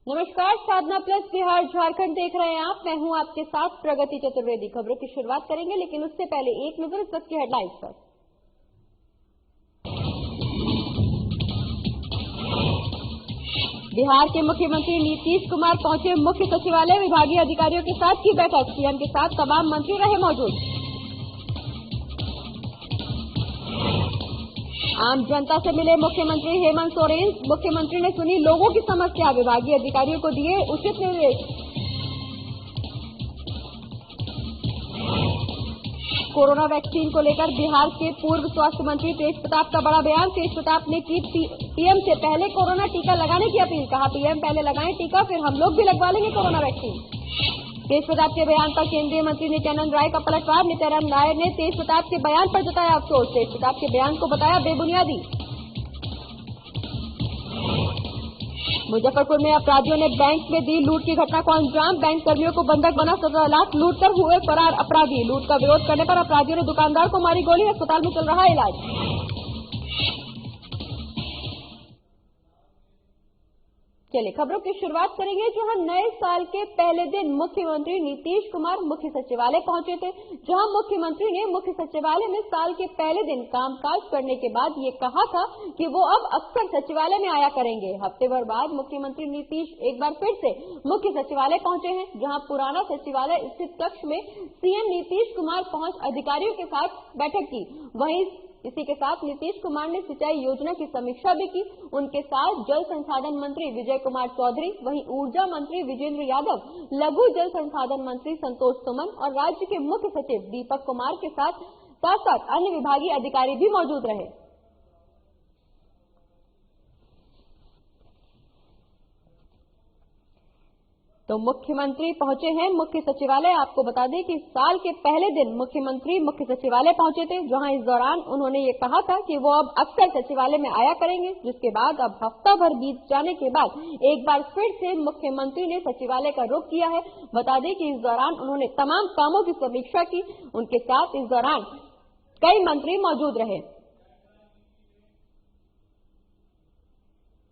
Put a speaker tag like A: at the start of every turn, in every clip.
A: नमस्कार, साधना प्लस बिहार झारखंड देख रहे हैं आप। मैं हूं आपके साथ प्रगति चतुर्वेदी। खबरों की शुरुआत करेंगे, लेकिन उससे पहले एक नजर इस वक्त की हेडलाइंस पर। बिहार के मुख्यमंत्री नीतीश कुमार पहुंचे मुख्य सचिवालय। विभागीय अधिकारियों के साथ की बैठक। सीएम के साथ तमाम मंत्री रहे मौजूद। आम जनता से मिले मुख्यमंत्री हेमंत सोरेन। मुख्यमंत्री ने सुनी लोगों की समस्या। विभागीय अधिकारियों को दिए उचित निर्देश। कोरोना वैक्सीन को लेकर बिहार के पूर्व स्वास्थ्य मंत्री तेज प्रताप का बड़ा बयान। तेज प्रताप ने की पीएम से पहले कोरोना टीका लगाने की अपील। कहा, पीएम पहले लगाएं टीका, फिर हम लोग भी लगवा लेंगे कोरोना वैक्सीन। तेज प्रताप के बयान पर केंद्रीय मंत्री नित्यानंद राय का पलटवार। नित्यानंद राय ने तेज प्रताप के बयान पर जताया अफसोस। तेज प्रताप के बयान को बताया बेबुनियादी। मुजफ्फरपुर में अपराधियों ने बैंक में दी लूट की घटना को अंजाम। बैंक कर्मियों को बंधक बना 17 लाख लूट कर हुए फरार अपराधी। लूट का विरोध करने पर अपराधियों ने दुकानदार को मारी गोली। अस्पताल में चल रहा इलाज। चलिए खबरों की शुरुआत करेंगे, जहां नए साल के पहले दिन मुख्यमंत्री नीतीश कुमार मुख्य सचिवालय पहुंचे थे। जहां मुख्यमंत्री ने मुख्य सचिवालय में साल के पहले दिन कामकाज करने के बाद ये कहा था कि वो अब अक्सर सचिवालय में आया करेंगे। हफ्ते भर बाद मुख्यमंत्री नीतीश एक बार फिर से मुख्य सचिवालय पहुंचे हैं, जहां पुराना सचिवालय स्थित कक्ष में सीएम नीतीश कुमार पहुंच अधिकारियों के साथ बैठक की। वहीं इसी के साथ नीतीश कुमार ने सिंचाई योजना की समीक्षा भी की। उनके साथ जल संसाधन मंत्री विजय कुमार चौधरी, वहीं ऊर्जा मंत्री विजेंद्र यादव, लघु जल संसाधन मंत्री संतोष सुमन और राज्य के मुख्य सचिव दीपक कुमार के साथ साथ अन्य विभागीय अधिकारी भी मौजूद रहे। तो मुख्यमंत्री पहुंचे हैं मुख्य सचिवालय। आपको बता दें कि साल के पहले दिन मुख्यमंत्री मुख्य सचिवालय पहुंचे थे, जहां इस दौरान उन्होंने ये कहा था कि वो अब अक्सर सचिवालय में आया करेंगे। जिसके बाद अब हफ्ता भर बीत जाने के बाद एक बार फिर से मुख्यमंत्री ने सचिवालय का रुख किया है। बता दें कि इस दौरान उन्होंने तमाम कामों की समीक्षा की। उनके साथ इस दौरान कई मंत्री मौजूद रहे।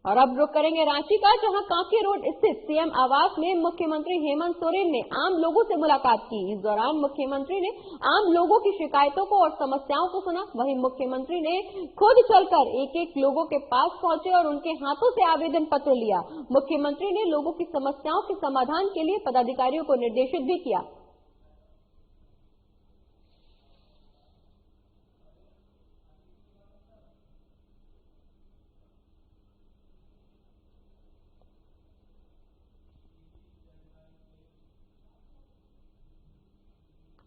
A: और अब रुक करेंगे रांची का, जहां कांके रोड स्थित सीएम आवास में मुख्यमंत्री हेमंत सोरेन ने आम लोगों से मुलाकात की। इस दौरान मुख्यमंत्री ने आम लोगों की शिकायतों को और समस्याओं को सुना। वहीं मुख्यमंत्री ने खुद चलकर एक एक लोगों के पास पहुंचे और उनके हाथों से आवेदन पत्र लिया। मुख्यमंत्री ने लोगों की समस्याओं के समाधान के लिए पदाधिकारियों को निर्देशित भी किया।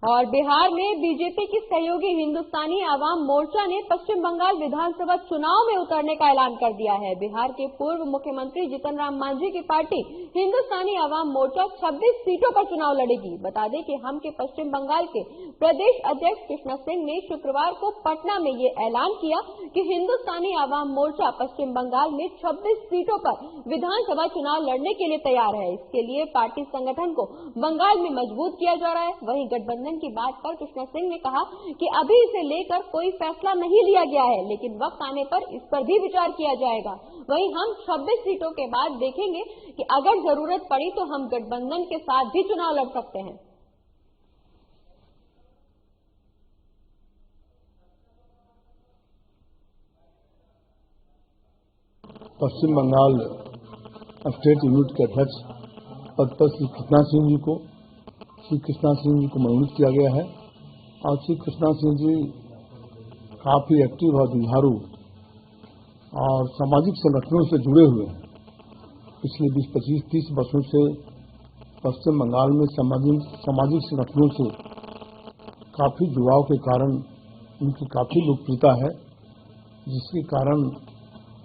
A: और बिहार में बीजेपी की सहयोगी हिंदुस्तानी आवाम मोर्चा ने पश्चिम बंगाल विधानसभा चुनाव में उतरने का ऐलान कर दिया है। बिहार के पूर्व मुख्यमंत्री जीतन राम मांझी की पार्टी हिंदुस्तानी आवाम मोर्चा 26 सीटों पर चुनाव लड़ेगी। बता दें कि हम के पश्चिम बंगाल के प्रदेश अध्यक्ष कृष्णा सिंह ने शुक्रवार को पटना में ये ऐलान किया कि हिंदुस्तानी आवाम मोर्चा पश्चिम बंगाल में 26 सीटों पर विधानसभा चुनाव लड़ने के लिए तैयार है। इसके लिए पार्टी संगठन को बंगाल में मजबूत किया जा रहा है। वहीं गठबंधन की बात पर कृष्णा सिंह ने कहा कि अभी इसे लेकर कोई फैसला नहीं लिया गया है, लेकिन वक्त आने पर इस पर भी विचार किया जाएगा। वहीं हम 26 सीटों के बाद देखेंगे कि अगर जरूरत पड़ी तो हम गठबंधन के साथ भी चुनाव लड़ सकते हैं।
B: पश्चिम बंगाल स्टेट यूनिट के अध्यक्ष पद पर श्री कृष्णा सिंह जी को मनोनीत किया गया है। और श्री कृष्णा सिंह जी काफी एक्टिव और जुझारू और सामाजिक संगठनों से जुड़े हुए हैं। पिछले 20, 25, 30 वर्षों से पश्चिम बंगाल में सामाजिक संगठनों से काफी जुड़ाव के कारण उनकी काफी लोकप्रियता है, जिसके कारण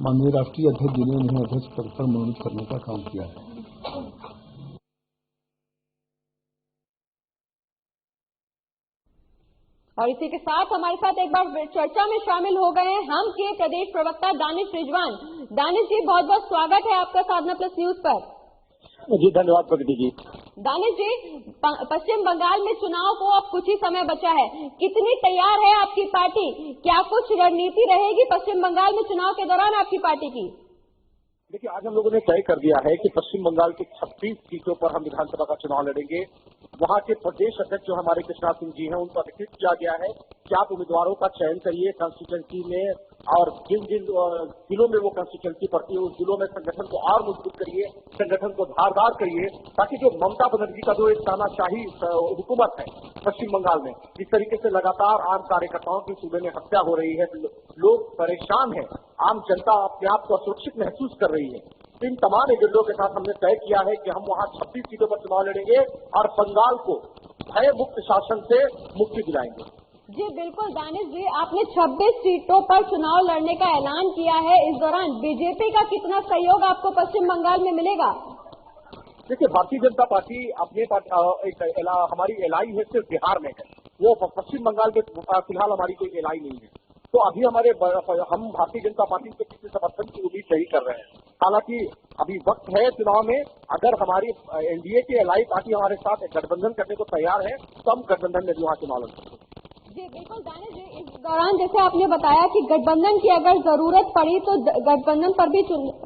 B: माननीय राष्ट्रीय अध्यक्ष जी ने उन्हें अध्यक्ष पद पर मनोनीत करने का काम किया है।
A: और इसी के साथ हमारे साथ एक बार चर्चा में शामिल हो गए हैं हम के प्रदेश प्रवक्ता दानिश रिजवान। दानिश जी, बहुत बहुत स्वागत है आपका साधना प्लस न्यूज पर।
C: जी धन्यवाद प्रगति जी।
A: दानिश जी, पश्चिम बंगाल में चुनाव को अब कुछ ही समय बचा है, कितनी तैयार है आपकी पार्टी? क्या कुछ रणनीति रहेगी पश्चिम बंगाल में चुनाव के दौरान आपकी पार्टी की?
C: देखिए, आज हम लोगों ने तय कर दिया है कि पश्चिम बंगाल की 26 सीटों पर हम विधानसभा का चुनाव लड़ेंगे। वहां के प्रदेश अध्यक्ष जो हमारे कृष्णा सिंह जी हैं, उनको अधिकृत किया गया है कि आप उम्मीदवारों का चयन करिए कंस्टिट्यूंसी में, और जिन जिन जिलों में वो कंस्टिट्यूंसी पड़ती है उस जिलों में संगठन को और मजबूत करिए, संगठन को धारदार करिए, ताकि जो ममता बनर्जी का जो एक तानाशाही हुकूमत है पश्चिम बंगाल में, जिस तरीके से लगातार आम कार्यकर्ताओं की सूबे में हत्या हो रही है, लोग परेशान हैं, आम जनता अपने आप को असुरक्षित महसूस कर रही है। इन तमाम एजेंडों के साथ हमने तय किया है कि हम वहां 26 सीटों पर चुनाव लड़ेंगे और बंगाल को भय मुक्त शासन से मुक्ति दिलाएंगे।
A: जी बिल्कुल दानिश जी, आपने 26 सीटों पर चुनाव लड़ने का ऐलान किया है। इस दौरान बीजेपी का कितना सहयोग आपको पश्चिम बंगाल में मिलेगा?
C: देखिए, भारतीय जनता पार्टी अपने हमारी एलआई है सिर्फ बिहार में है, वो पश्चिम बंगाल में फिलहाल हमारी कोई एलआई नहीं है। तो अभी हम भारतीय जनता पार्टी से किसी समर्थन की उम्मीद नहीं कर रहे हैं। हालांकि अभी वक्त है चुनाव में, अगर हमारी एनडीए की एलआई पार्टी हमारे साथ गठबंधन करने को तैयार है तो हम गठबंधन में भी वहां चुनाव लड़ सकते हैं।
A: जी बिल्कुल दानिश जी, इस दौरान जैसे आपने बताया कि गठबंधन की अगर जरूरत पड़ी तो गठबंधन पर भी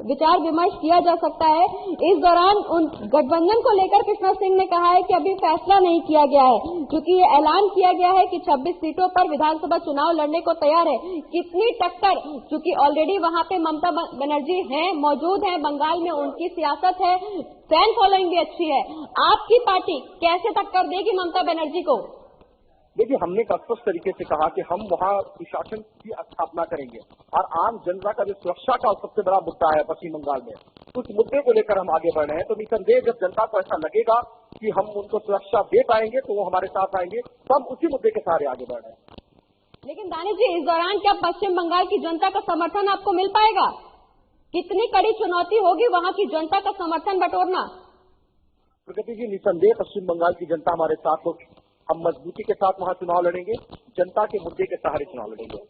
A: विचार विमर्श किया जा सकता है। इस दौरान उन गठबंधन को लेकर कृष्णा सिंह ने कहा है कि अभी फैसला नहीं किया गया है, क्योंकि ये ऐलान किया गया है कि 26 सीटों पर विधानसभा चुनाव लड़ने को तैयार है। कितनी टक्कर, क्योंकि ऑलरेडी वहां पे ममता बनर्जी हैं, मौजूद हैं, बंगाल में उनकी सियासत है, फैन फॉलोइंग भी अच्छी है, आपकी पार्टी कैसे टक्कर देगी ममता बनर्जी को?
C: देखिए, हमने स्पष्ट तरीके से कहा कि हम वहां सुशासन की स्थापना करेंगे और आम जनता का जो सुरक्षा का सबसे बड़ा मुद्दा है पश्चिम बंगाल में, उस मुद्दे को लेकर हम आगे बढ़ रहे हैं। तो निसंदेह जब जनता को ऐसा लगेगा कि हम उनको सुरक्षा दे पाएंगे तो वो हमारे साथ आएंगे, तो हम उसी मुद्दे के सहारे आगे बढ़ रहे हैं।
A: लेकिन दानिश जी, इस दौरान क्या पश्चिम बंगाल की जनता का समर्थन आपको मिल पाएगा? कितनी कड़ी चुनौती होगी वहां की जनता का समर्थन बटोरना?
C: प्रगति जी, निसंदेह पश्चिम बंगाल की जनता हमारे साथ होगी। हम मजबूती के साथ वहां चुनाव लड़ेंगे, जनता के मुद्दे के सहारे चुनाव लड़ेंगे।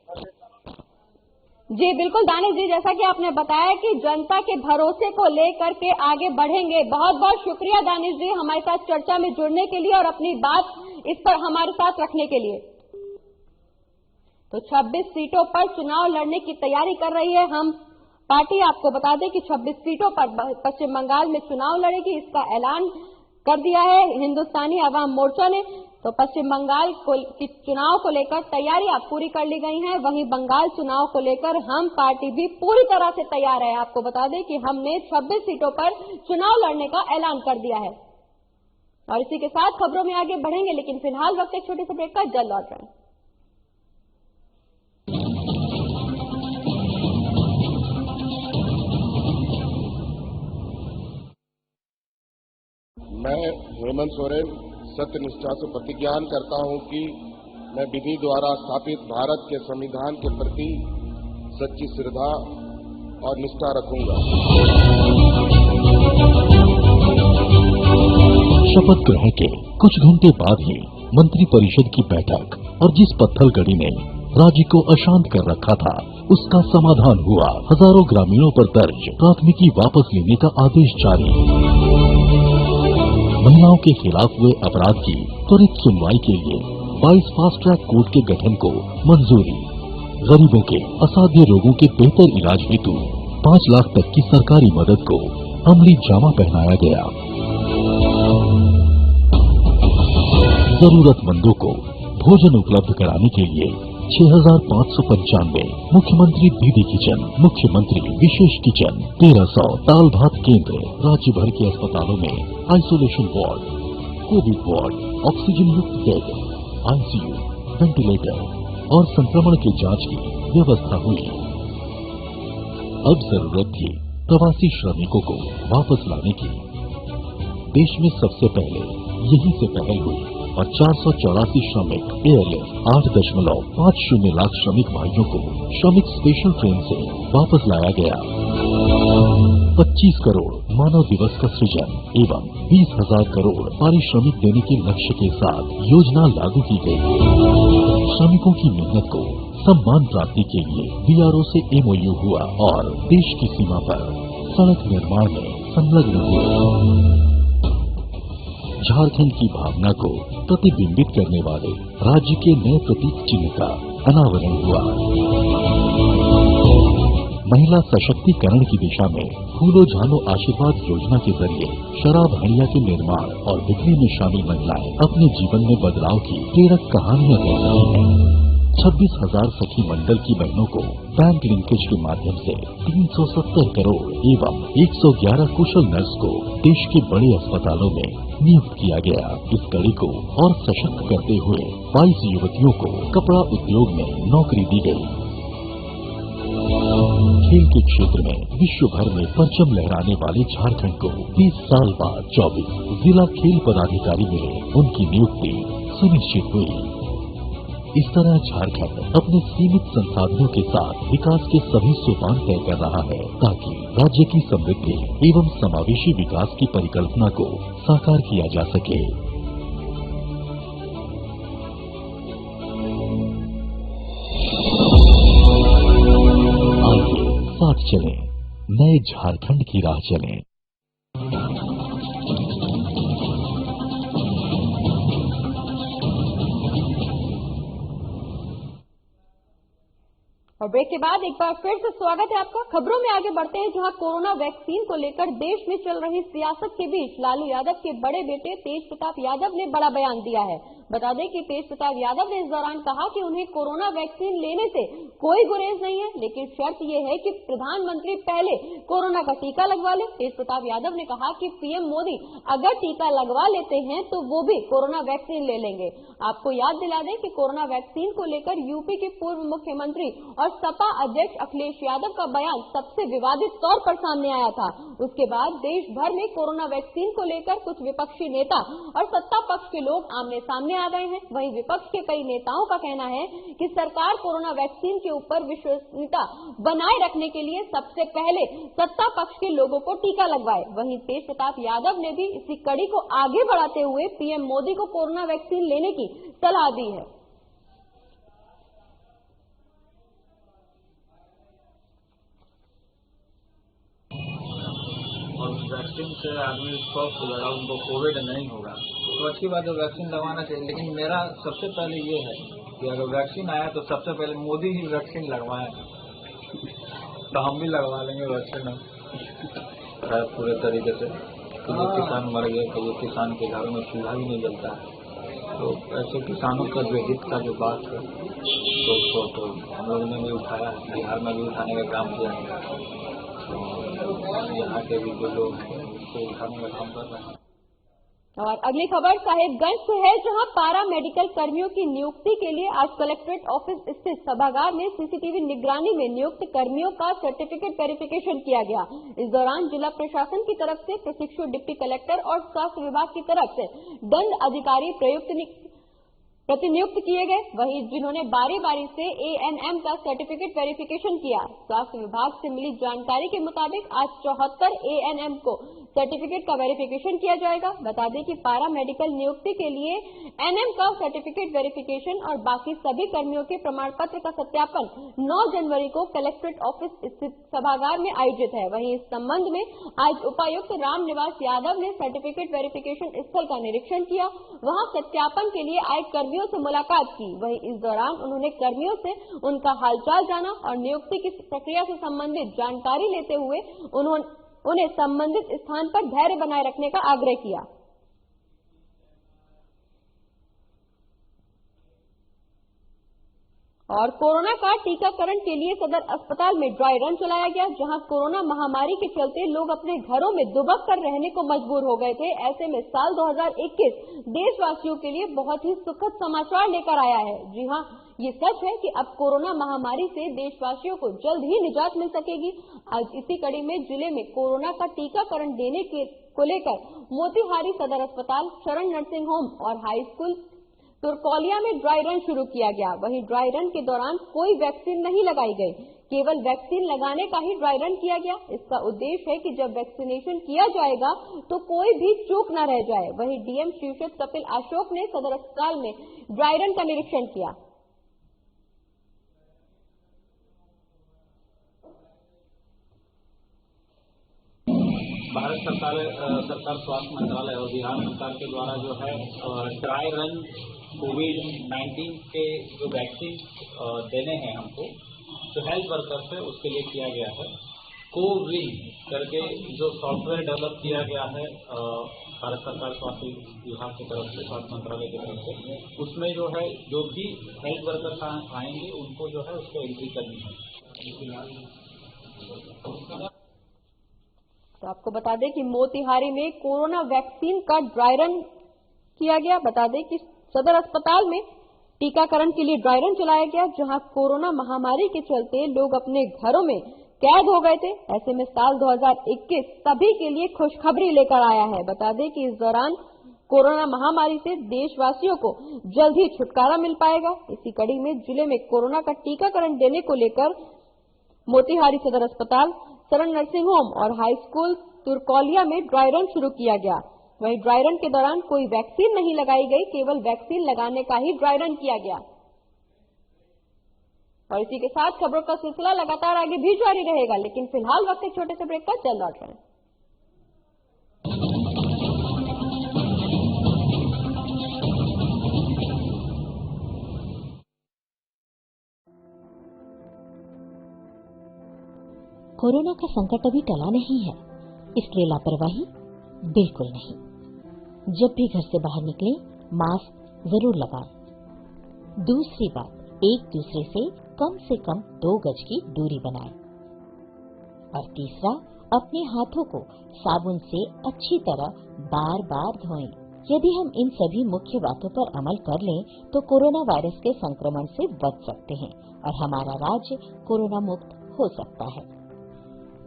A: जी बिल्कुल दानिश जी, जैसा कि आपने बताया कि जनता के भरोसे को लेकर के आगे बढ़ेंगे। बहुत बहुत शुक्रिया दानिश जी हमारे साथ चर्चा में जुड़ने के लिए और अपनी बात इस पर हमारे साथ रखने के लिए। तो 26 सीटों पर चुनाव लड़ने की तैयारी कर रही है हम पार्टी। आपको बता दें कि 26 सीटों पर पश्चिम बंगाल में चुनाव लड़ेगी, इसका ऐलान कर दिया है हिंदुस्तानी अवाम मोर्चा ने। तो पश्चिम बंगाल की चुनाव को लेकर तैयारियां पूरी कर ली गई हैं, वहीं बंगाल चुनाव को लेकर हम पार्टी भी पूरी तरह से तैयार है। आपको बता दें कि हमने 26 सीटों पर चुनाव लड़ने का ऐलान कर दिया है। और इसी के साथ खबरों में आगे बढ़ेंगे, लेकिन फिलहाल वक्त एक छोटे से ब्रेक का, जल्द लौट रहे हैं।
D: मैं हेमंत सोरेन सत्य निष्ठा से प्रतिज्ञान करता हूं कि मैं विधि द्वारा स्थापित भारत के संविधान के प्रति सच्ची श्रद्धा और निष्ठा रखूंगा।
E: शपथ ग्रहण के कुछ घंटे बाद ही मंत्रिपरिषद की बैठक, और जिस पत्थलगड़ी ने राज्य को अशांत कर रखा था उसका समाधान हुआ। हजारों ग्रामीणों पर दर्ज प्राथमिकी वापस लेने का आदेश जारी। महिलाओं के खिलाफ हुए अपराध की त्वरित सुनवाई के लिए 22 फास्ट ट्रैक कोर्ट के गठन को मंजूरी। गरीबों के असाध्य रोगों के बेहतर इलाज हेतु 5 लाख तक की सरकारी मदद को अमली जामा पहनाया गया। जरूरतमंदों को भोजन उपलब्ध कराने के लिए 6595 मुख्यमंत्री दीदी किचन, मुख्यमंत्री विशेष किचन, 1300 दाल भात केंद्र, राज्य भर के अस्पतालों में isolation ward, Covid ward, oxygen युक्त बेड, आईसीयू, वेंटिलेटर और संक्रमण के जांच की व्यवस्था हुई। अब जरूरत थी प्रवासी श्रमिकों को वापस लाने की। देश में सबसे पहले यही से पहल हुई और 484 श्रमिक एयरलिफ्ट 8.50 लाख श्रमिक भाइयों को श्रमिक स्पेशल ट्रेन से वापस लाया गया। 25 करोड़ मानव दिवस का सृजन एवं 20,000 करोड़ पारिश्रमिक देने के लक्ष्य के साथ योजना लागू की गई। श्रमिकों की मेहनत को सम्मान प्राप्ति के लिए बीआरओ से एमओयू हुआ और देश की सीमा पर सड़क निर्माण में संलग्न हुए। झारखंड की भावना को प्रतिबिंबित करने वाले राज्य के नए प्रतीक चिन्ह का अनावरण हुआ। महिला सशक्तिकरण की दिशा में फूलो झालो आशीर्वाद योजना के जरिए शराब हंडिया के निर्माण और बिक्री में शामिल महिलाएं अपने जीवन में बदलाव की प्रेरक कहानियां कह रही हैं। 26,000 सखी मंडल की बहनों को बैंक लिंकेज के माध्यम से 370 करोड़ एवं 111 कुशल नर्स को देश के बड़े अस्पतालों में नियुक्त किया गया। इस कड़ी को और सशक्त करते हुए 22 युवतियों को कपड़ा उद्योग में नौकरी दी गई। खेल के क्षेत्र में विश्व भर में परचम लहराने वाले झारखंड को 30 साल बाद 24 जिला खेल पदाधिकारी मिले, उनकी नियुक्ति सुनिश्चित हुई। इस तरह झारखंड अपने सीमित संसाधनों के साथ विकास के सभी सोपान तय कर रहा है ताकि राज्य की समृद्धि एवं समावेशी विकास की परिकल्पना को साकार किया जा सके। आइए साथ चलें, नए झारखंड की राह चलें।
A: और ब्रेक के बाद एक बार फिर से स्वागत है आपका। खबरों में आगे बढ़ते हैं, जहां कोरोना वैक्सीन को लेकर देश में चल रही सियासत के बीच लालू यादव के बड़े बेटे तेज प्रताप यादव ने बड़ा बयान दिया है। बता दें कि तेज प्रताप यादव ने इस दौरान कहा कि उन्हें कोरोना वैक्सीन लेने से कोई गुरेज नहीं है, लेकिन शर्त यह है कि प्रधानमंत्री पहले कोरोना का टीका लगवा ले। तेज प्रताप यादव ने कहा कि पीएम मोदी अगर टीका लगवा लेते हैं तो वो भी कोरोना वैक्सीन ले लेंगे। आपको याद दिला दें कि कोरोना वैक्सीन को लेकर यूपी के पूर्व मुख्यमंत्री और सपा अध्यक्ष अखिलेश यादव का बयान सबसे विवादित तौर पर सामने आया था। उसके बाद देश भर में कोरोना वैक्सीन को लेकर कुछ विपक्षी नेता और सत्ता पक्ष के लोग आमने सामने आ गए हैं। वहीं विपक्ष के कई नेताओं का कहना है कि सरकार कोरोना वैक्सीन के ऊपर विश्वसनीयता बनाए रखने के लिए सबसे पहले सत्ता पक्ष के लोगों को टीका लगवाए। वहीं तेज प्रताप यादव ने भी इसी कड़ी को आगे बढ़ाते हुए पीएम मोदी को कोरोना वैक्सीन लेने की सलाह दी है।
F: और वैक्सीन से आदमी स्वस्थ हो जाएगा, उनको कोविड नहीं होगा तो अच्छी बात है, वैक्सीन लगवाना चाहिए। लेकिन मेरा सबसे पहले ये है कि अगर वैक्सीन आया तो सबसे पहले मोदी ही वैक्सीन लगवाएं, तो हम भी लगवा लेंगे वैक्सीन पूरे तरीके से। तो जो किसान मर गए, तो वो किसान के घरों में चूल्हा भी नहीं जलता है, तो ऐसे किसानों का जो हित का जो बात है तो उसको तो हम लोगों ने भी उठाया, बिहार में भी उठाने का काम किया है। यहाँ के भी जो लोग हैं उसको उठाने का काम कर रहे हैं।
A: और अगली खबर साहिबगंज से है, जहां पारा मेडिकल कर्मियों की नियुक्ति के लिए आज कलेक्ट्रेट ऑफिस स्थित सभागार में सीसीटीवी निगरानी में नियुक्त कर्मियों का सर्टिफिकेट वेरिफिकेशन किया गया। इस दौरान जिला प्रशासन की तरफ से प्रशिक्षु डिप्टी कलेक्टर और स्वास्थ्य विभाग की तरफ से दंड अधिकारी प्रतिनियुक्त किए गए। वहीं जिन्होंने बारी बारी से एएनएम का सर्टिफिकेट वेरिफिकेशन किया। स्वास्थ्य विभाग से मिली जानकारी के मुताबिक आज 74 एएनएम को सर्टिफिकेट का वेरिफिकेशन किया जाएगा। बता दें कि पारा मेडिकल नियुक्ति के लिए एनएम का सर्टिफिकेट वेरिफिकेशन और बाकी सभी कर्मियों के प्रमाण पत्र का सत्यापन 9 जनवरी को कलेक्ट्रेट ऑफिस स्थित सभागार में आयोजित है। वहीं इस संबंध में आज उपायुक्त रामनिवास यादव ने सर्टिफिकेट वेरिफिकेशन स्थल का निरीक्षण किया, वहां सत्यापन के लिए आए कर्मियों से मुलाकात की। वहीं इस दौरान उन्होंने कर्मियों से उनका हालचाल जाना और नियुक्ति की प्रक्रिया से संबंधित जानकारी लेते हुए उन्हें संबंधित स्थान पर धैर्य बनाए रखने का आग्रह किया। और कोरोना का टीकाकरण के लिए सदर अस्पताल में ड्राई रन चलाया गया, जहां कोरोना महामारी के चलते लोग अपने घरों में दुबक कर रहने को मजबूर हो गए थे। ऐसे में साल 2021 देशवासियों के लिए बहुत ही सुखद समाचार लेकर आया है। जी हां, ये सच है कि अब कोरोना महामारी से देशवासियों को जल्द ही निजात मिल सकेगी। आज इसी कड़ी में जिले में कोरोना का टीकाकरण देने को लेकर मोतिहारी सदर अस्पताल, शरण नर्सिंग होम और हाई स्कूल तुरकौलिया में ड्राई रन शुरू किया गया। वहीं ड्राई रन के दौरान कोई वैक्सीन नहीं लगाई गई, केवल वैक्सीन लगाने का ही ड्राई रन किया गया। इसका उद्देश्य है कि जब वैक्सीनेशन किया जाएगा तो कोई भी चूक न रह जाए। वहीं डीएम शीर्षक कपिल अशोक ने सदर अस्पताल में ड्राई रन का निरीक्षण किया।
F: भारत सरकार स्वास्थ्य मंत्रालय और बिहार सरकार के द्वारा जो है ड्राई रन कोविड-19 के जो वैक्सीन देने हैं हमको, जो हेल्थ वर्कर्स है उसके लिए किया गया है। कोविन करके जो सॉफ्टवेयर डेवलप किया गया है भारत सरकार स्वास्थ्य विभाग की तरफ से, स्वास्थ्य मंत्रालय की तरफ से, उसमें जो है जो भी हेल्थ वर्कर्स आएंगे उनको जो है उसको एंट्री करनी है।
A: तो आपको बता दें कि मोतिहारी में कोरोना वैक्सीन का ड्राई रन किया गया। बता दें कि सदर अस्पताल में टीकाकरण के लिए ड्राई रन चलाया गया, जहां कोरोना महामारी के चलते लोग अपने घरों में कैद हो गए थे। ऐसे में साल 2021 सभी के लिए खुशखबरी लेकर आया है। बता दें कि इस दौरान कोरोना महामारी से देशवासियों को जल्द ही छुटकारा मिल पाएगा। इसी कड़ी में जिले में कोरोना का टीकाकरण देने को लेकर मोतिहारी सदर अस्पताल, सरन नर्सिंग होम और हाई स्कूल तुरकौलिया में ड्राई रन शुरू किया गया। वहीं ड्राई रन के दौरान कोई वैक्सीन नहीं लगाई गई, केवल वैक्सीन लगाने का ही ड्राई रन किया गया। और इसी के साथ खबरों का सिलसिला लगातार आगे भी जारी रहेगा, लेकिन फिलहाल वक्त एक छोटे से ब्रेक का, जल्द लौट रहे हैं।
G: कोरोना का संकट अभी टला नहीं है, इसलिए लापरवाही बिल्कुल नहीं। जब भी घर से बाहर निकले मास्क जरूर लगाएं। दूसरी बात, एक दूसरे से कम 2 गज की दूरी बनाएं। और तीसरा, अपने हाथों को साबुन से अच्छी तरह बार बार धोएं। यदि हम इन सभी मुख्य बातों पर अमल कर लें तो कोरोना वायरस के संक्रमण से बच सकते हैं और हमारा राज्य कोरोना मुक्त हो सकता है।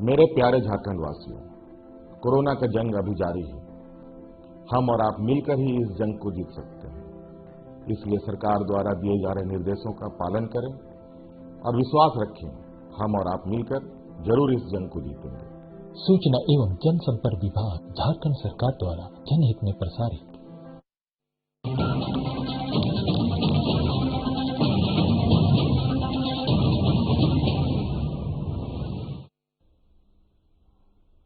D: मेरे प्यारे झारखंड वासियों, कोरोना का जंग अभी जारी है। हम और आप मिलकर ही इस जंग को जीत सकते हैं। इसलिए सरकार द्वारा दिए जा रहे निर्देशों का पालन करें और विश्वास रखें, हम और आप मिलकर जरूर इस जंग को जीतेंगे।
E: सूचना एवं जनसंपर्क विभाग, झारखंड सरकार द्वारा जनहित में प्रसारित।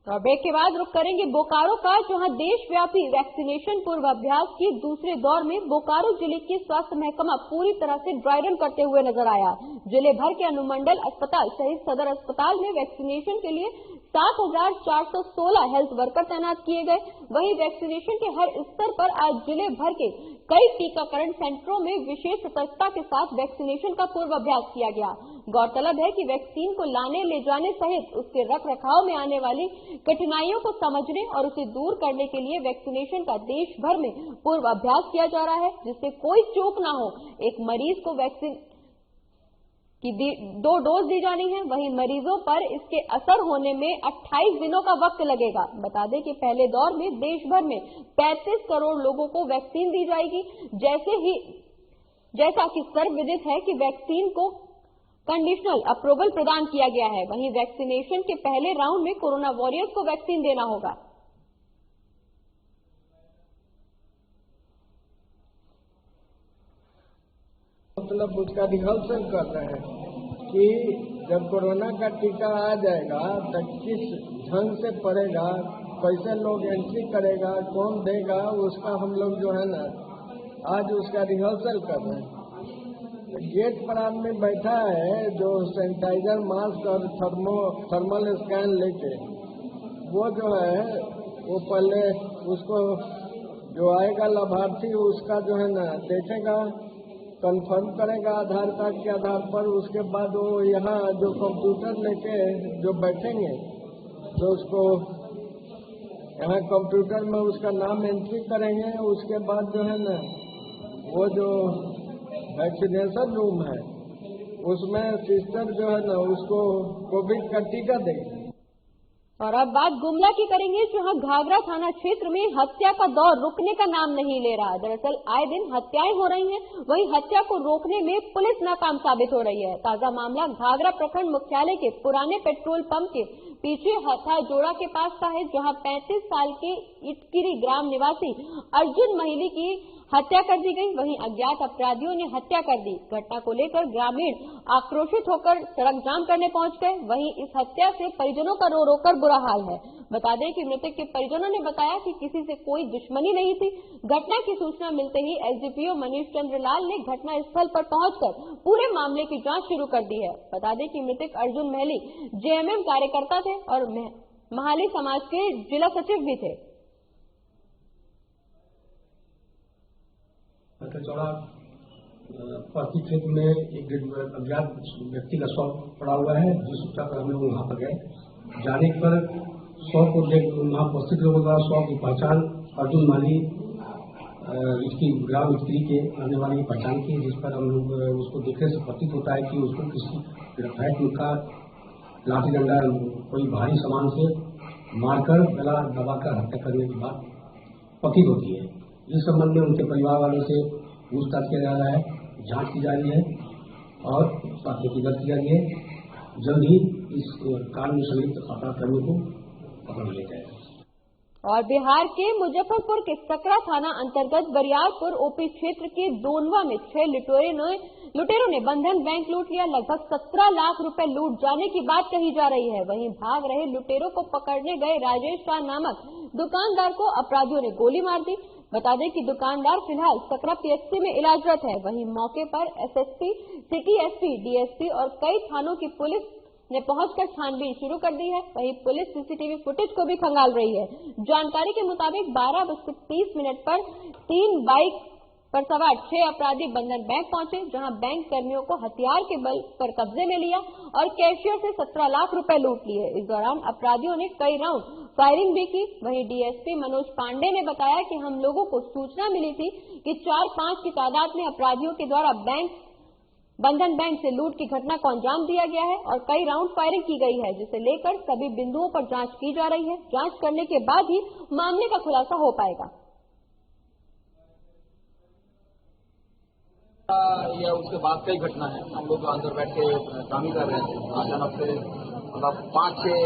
A: और ब्रेक के बाद रुक करेंगे बोकारो का, जहां देशव्यापी वैक्सीनेशन पूर्वाभ्यास के दूसरे दौर में बोकारो जिले के स्वास्थ्य महकमा पूरी तरह से ड्राई रन करते हुए नजर आया। जिले भर के अनुमंडल अस्पताल सहित सदर अस्पताल में वैक्सीनेशन के लिए 7,416 हेल्थ वर्कर तैनात किए गए। वहीं वैक्सीनेशन के हर स्तर पर आज जिले भर के कई टीकाकरण सेंटरों में विशेष सतर्कता के साथ वैक्सीनेशन का पूर्वाभ्यास किया गया। गौरतलब है कि वैक्सीन को लाने ले जाने सहित उसके रख रखाव में आने वाली कठिनाइयों को समझने और उसे दूर करने के लिए वैक्सीनेशन का देश भर में पूर्वाभ्यास किया जा रहा है, जिससे कोई चूक न हो। एक मरीज को वैक्सीन की 2 डोज दी जानी है, वहीं मरीजों पर इसके असर होने में 28 दिनों का वक्त लगेगा। बता दें कि पहले दौर में देश भर में 35 करोड़ लोगों को वैक्सीन दी जाएगी। जैसा कि सर्वविदित है कि वैक्सीन को कंडीशनल अप्रूवल प्रदान किया गया है। वहीं वैक्सीनेशन के पहले राउंड में कोरोना वॉरियर्स को वैक्सीन देना होगा।
H: मतलब उसका रिहर्सल कर रहे हैं कि जब कोरोना का टीका आ जाएगा तो किस ढंग से पड़ेगा, कैसे लोग एंट्री करेगा, कौन देगा, उसका हम लोग जो है ना आज उसका रिहर्सल कर रहे हैं। गेट पर आदमी बैठा है जो सैनिटाइजर, मास्क और थर्मल स्कैन लेके, वो जो है वो पहले उसको जो आएगा लाभार्थी उसका जो है ना देखेगा, कंफर्म करेगा आधार कार्ड के आधार पर। उसके बाद वो यहाँ जो कंप्यूटर लेके जो बैठेंगे तो उसको यहाँ कंप्यूटर में उसका नाम एंट्री करेंगे। उसके बाद जो है ना वो जो वैक्सीनेशन रूम है उसमें सिस्टर जो है ना उसको कोविड का टीका देगी।
A: और अब बात गुमला की करेंगे, जहां घाघरा थाना क्षेत्र में हत्या का दौर रुकने का नाम नहीं ले रहा। दरअसल आए दिन हत्याएं हो रही हैं, वहीं हत्या को रोकने में पुलिस नाकाम साबित हो रही है। ताजा मामला घाघरा प्रखंड मुख्यालय के पुराने पेट्रोल पंप के पीछे हथा जोड़ा के पास का है, जहां 35 साल के इटकिरी ग्राम निवासी अर्जुन महिली की हत्या कर दी गई। वहीं अज्ञात अपराधियों ने हत्या कर दी। घटना को लेकर ग्रामीण आक्रोशित होकर सड़क जाम करने पहुंच गए। वहीं इस हत्या से परिजनों का रो रो कर बुरा हाल है। बता दें कि मृतक के परिजनों ने बताया कि किसी से कोई दुश्मनी नहीं थी। घटना की सूचना मिलते ही एसडीपीओ मनीष चंद्र लाल ने घटना स्थल पर पहुंचकर पूरे मामले की जांच शुरू कर दी है। बता दें कि मृतक अर्जुन महली जेएमएम कार्यकर्ता थे और महाली समाज के जिला सचिव भी थे।
I: पार्टी क्षेत्र में एक अज्ञात व्यक्ति का शव पड़ा हुआ है, जिस सूचना पर हम लोग वहाँ पर गए। जाने पर शव को देख वहाँ उपस्थित लोगों द्वारा शव की पहचान अर्जुन माली इसकी ग्राम स्त्री के आने वाले की पहचान की, जिस पर हम लोग उसको देखने से प्रतीत होता है कि उसको किसी ग्रेफाइट का लाठी डंडा कोई भारी सामान से मारकर गला दबाकर हत्या करने की बात प्रतीत होती है। इस संबंध में उनके परिवार वालों से पूछताछ किया जा रहा है, जांच की जा रही है और प्राथमिकी दर्ज की जा रही है। जल्द ही इस कांड में संलिप्त अपराधकर्मियों को पकड़ लिया जाएगा।
A: और बिहार के मुजफ्फरपुर के सकरा थाना अंतर्गत बरियारपुर ओपी क्षेत्र के दोनवा में 6 लुटेरों ने बंधन बैंक लूट लिया। लगभग 17 लाख रुपए लूट जाने की बात कही जा रही है। वहीं भाग रहे लुटेरों को पकड़ने गए राजेश शाह नामक दुकानदार को अपराधियों ने गोली मार दी। बता दें कि दुकानदार फिलहाल सकरा पीएचसी में इलाजरत है। वहीं मौके पर एसएसपी, सिटी एसपी, डीएसपी और कई थानों की पुलिस ने पहुंचकर छानबीन शुरू कर दी है। वहीं पुलिस सीसीटीवी फुटेज को भी खंगाल रही है। जानकारी के मुताबिक 12:30 पर 3 बाइक पर सवार 6 अपराधी बंधन बैंक पहुंचे, जहां बैंक कर्मियों को हथियार के बल पर कब्जे में लिया और कैशियर से 17 लाख रुपए लूट लिए। इस दौरान अपराधियों ने कई राउंड फायरिंग भी की। वहीं डीएसपी मनोज पांडे ने बताया कि हम लोगों को सूचना मिली थी कि 4-5 की तादाद में अपराधियों के द्वारा बंधन बैंक से लूट की घटना को अंजाम दिया गया है और कई राउंड फायरिंग की गई है, जिसे लेकर सभी बिंदुओं पर जांच की जा रही है। जांच करने के बाद ही मामले का खुलासा हो पाएगा।
F: यह उसके बाद कई घटना है। हम लोग अंदर बैठ के काम ही कर रहे थे। अचानक से मतलब 5-6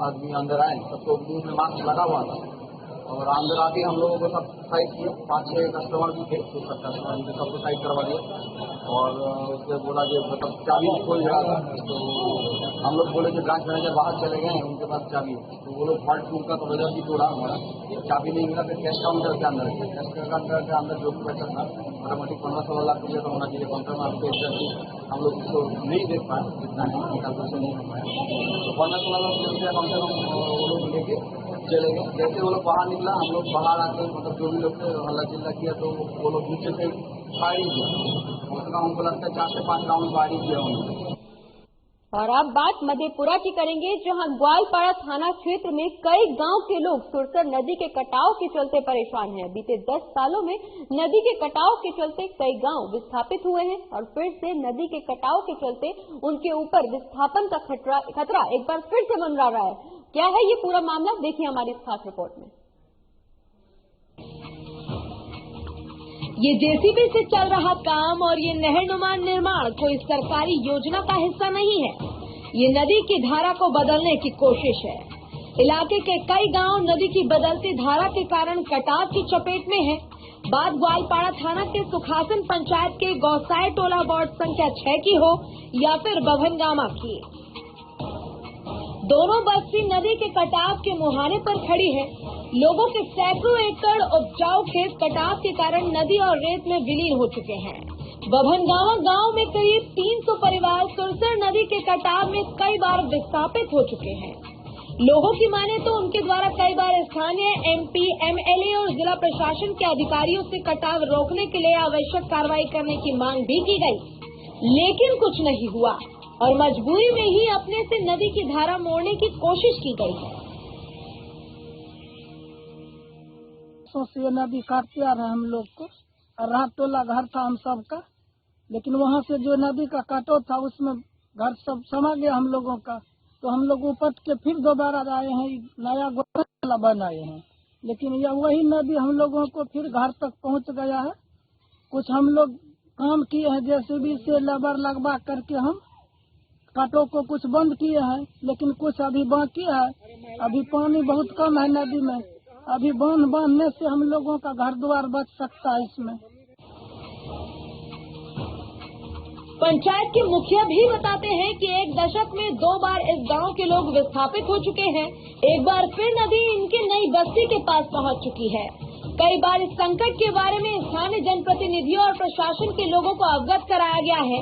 F: आदमी अंदर आए, सबको मुंह में मास्क लगा हुआ था और अंदर आके हम लोगों को सब साइड किया। 5-6 कस्टमर भी थे, तो सब कस्टमर सबको साइड करवा दिया और उससे बोला कि मतलब चाबी खोल रहा था। तो हम लोग बोले कि ब्रांच मैनेजर बाहर चले गए, उनके पास चाबी, तो वो लोग फॉल्ट टूल का तो वजह भी तोड़ा हमारा। चाबी नहीं मिला, फिर कैश काउंटर के अंदर के अंदर जो पैसा था मोटामोटी 15-16 लाख रुपया तो होना चाहिए काउंटर में। हमको हम लोग उसको नहीं देख पाए, जितना है कैलकुलेशन नहीं हो पाया। तो 15-16 लाख रुपया काउंटर वो लोग लेके चले गए। जैसे वो लोग बाहर निकला, हम लोग बाहर आके मतलब जो भी लोग थे हल्ला चिल्ला किया, तो वो लोग नीचे से फायरिंग किया। उसका हमको लगता है 4 से 5 राउंड फायरिंग किया उन्होंने।
A: और अब बात मधेपुरा की करेंगे, जहां ग्वालपाड़ा थाना क्षेत्र में कई गांव के लोग सुरसर नदी के कटाव के चलते परेशान हैं। बीते 10 सालों में नदी के कटाव के चलते कई गांव विस्थापित हुए हैं और फिर से नदी के कटाव के चलते उनके ऊपर विस्थापन का खतरा एक बार फिर से मंडरा रहा है। क्या है ये पूरा मामला, देखिए हमारी इस खास रिपोर्ट में।
J: ये जेसीबी से चल रहा काम और ये नहरनुमा निर्माण कोई सरकारी योजना का हिस्सा नहीं है। ये नदी की धारा को बदलने की कोशिश है। इलाके के कई गांव नदी की बदलती धारा के कारण कटाव की चपेट में है। बात ग्वालपाड़ा थाना के सुखासन पंचायत के गौसाई टोला वार्ड संख्या 6 की हो या फिर बभनगामा की, दोनों बस्ती नदी के कटाव के मुहाने पर खड़ी है। लोगों के सैकड़ों एकड़ उपजाऊ खेत कटाव के कारण नदी और रेत में विलीन हो चुके हैं। बभनगामा गांव में करीब 300 परिवार सुरसर नदी के कटाव में कई बार विस्थापित हो चुके हैं। लोगों की माने तो उनके द्वारा कई बार स्थानीय एमपी, एमएलए और जिला प्रशासन के अधिकारियों से कटाव रोकने के लिए आवश्यक कार्रवाई करने की मांग भी की गई, लेकिन कुछ नहीं हुआ और मजबूरी में ही अपने से नदी की धारा मोड़ने की कोशिश की गई है।
K: ये नदी काटते आ रहे हम लोग को, और रात टोला घर था हम सबका, लेकिन वहाँ से जो नदी का काटो था उसमें घर सब समा गया हम लोगों का। तो हम लोग उपट के फिर दोबारा आए हैं, नया गोला बनाए हैं, लेकिन यह वही नदी हम लोगों को फिर घर तक पहुँच गया है। कुछ हम लोग काम किए हैं, जेसीबी से लेबर लगवा करके हम काटो को कुछ बंद किए हैं, लेकिन कुछ अभी बाकी है। अभी पानी बहुत कम है नदी में, अभी बांध बांधने से हम लोगों का घर द्वार बच सकता है इसमें।
J: पंचायत के मुखिया भी बताते हैं कि एक दशक में 2 बार इस गांव के लोग विस्थापित हो चुके हैं। एक बार फिर नदी इनके नई बस्ती के पास पहुंच चुकी है। कई बार इस संकट के बारे में स्थानीय जनप्रतिनिधियों और प्रशासन के लोगों को अवगत कराया गया है,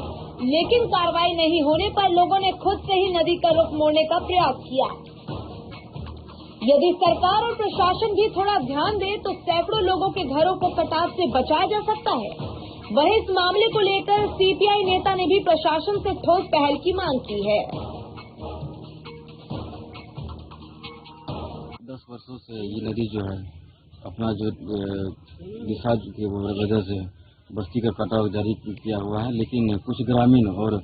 J: लेकिन कार्रवाई नहीं होने पर लोगों ने खुद से ही नदी का रुख मोड़ने का प्रयास किया। यदि सरकार और प्रशासन भी थोड़ा ध्यान दे तो सैकड़ों लोगों के घरों को कटाव से बचाया जा सकता है। वहीं इस मामले को लेकर सीपीआई नेता ने भी प्रशासन से ठोस पहल की मांग की है।
L: 10 वर्षों से ये नदी जो है अपना जो दिशा की वजह से बस्ती का कटाव जारी किया हुआ है, लेकिन कुछ ग्रामीण और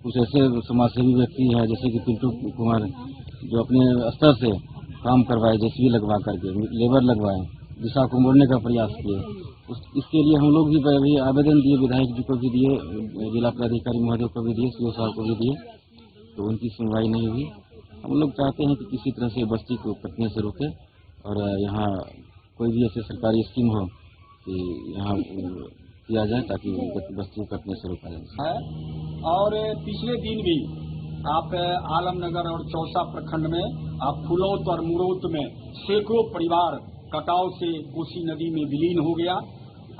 L: कुछ ऐसे समाजसेवी व्यक्ति हैं जैसे कि पिंटू कुमार जो अपने स्तर से काम करवाए, जेसीबी लगवा करके लेबर लगवाए, दिशा को मोड़ने का प्रयास किए। इसके लिए हम लोग भी आवेदन दिए, विधायक जी को भी दिए, जिला पदाधिकारी महोदय को भी दिए, सीओ साहब को भी दिए, तो उनकी सुनवाई नहीं हुई। हम लोग चाहते हैं कि किसी तरह से बस्ती को कटने से रोके और यहाँ कोई भी ऐसी सरकारी स्कीम हो कि यहाँ किया जाए ताकि बस्ती को कटने से रोका जाए।
M: और पिछले दिन भी आप आलमनगर और चौसा प्रखंड में आप फुलौत और मुरौत में सैकड़ों परिवार कटाव से कोसी नदी में विलीन हो गया।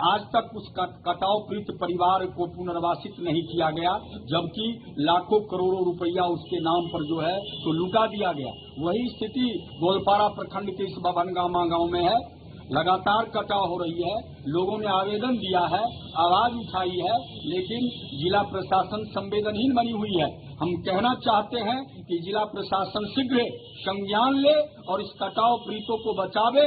M: आज तक उस कटाव पीड़ित परिवार को पुनर्वासित नहीं किया गया, जबकि लाखों करोड़ों रुपया उसके नाम पर जो है तो लुटा दिया गया। वही स्थिति गोलपाड़ा प्रखंड के इस बभनगामा गांव में है। लगातार कटाव हो रही है, लोगों ने आवेदन दिया है, आवाज उठाई है, लेकिन जिला प्रशासन संवेदनहीन बनी हुई है। हम कहना चाहते हैं कि जिला प्रशासन शीघ्र संज्ञान ले और इस कटाव पीड़ितों को बचावे।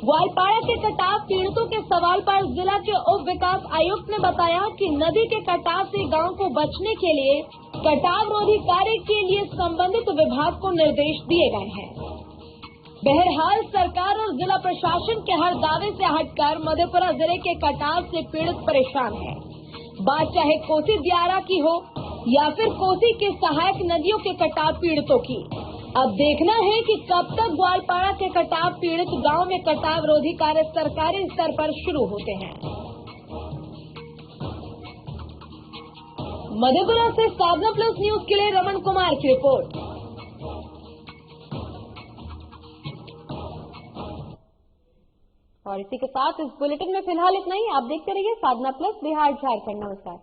J: ग्वालपाड़ा के कटाव पीड़ितों के सवाल पर जिला के उप विकास आयुक्त ने बताया कि नदी के कटाव से गांव को बचने के लिए कटाव रोधी कार्य के लिए संबंधित विभाग को निर्देश दिए गए हैं। बहरहाल सरकार और जिला प्रशासन के हर दावे से हटकर मधेपुरा जिले के कटाव से पीड़ित परेशान है। बात चाहे कोसी दियारा की हो या फिर कोसी के सहायक नदियों के कटाव पीड़ितों की। अब देखना है कि कब तक ग्वालपाड़ा के कटाव पीड़ित गांव में कटाव रोधी कार्य सरकारी स्तर पर शुरू होते हैं। मधेपुरा से साधना प्लस न्यूज के लिए रमन कुमार की रिपोर्ट।
A: और इसी के साथ इस बुलेटिन में फिलहाल इतना ही। आप देखते रहिए साधना प्लस बिहार झारखंड। नमस्कार।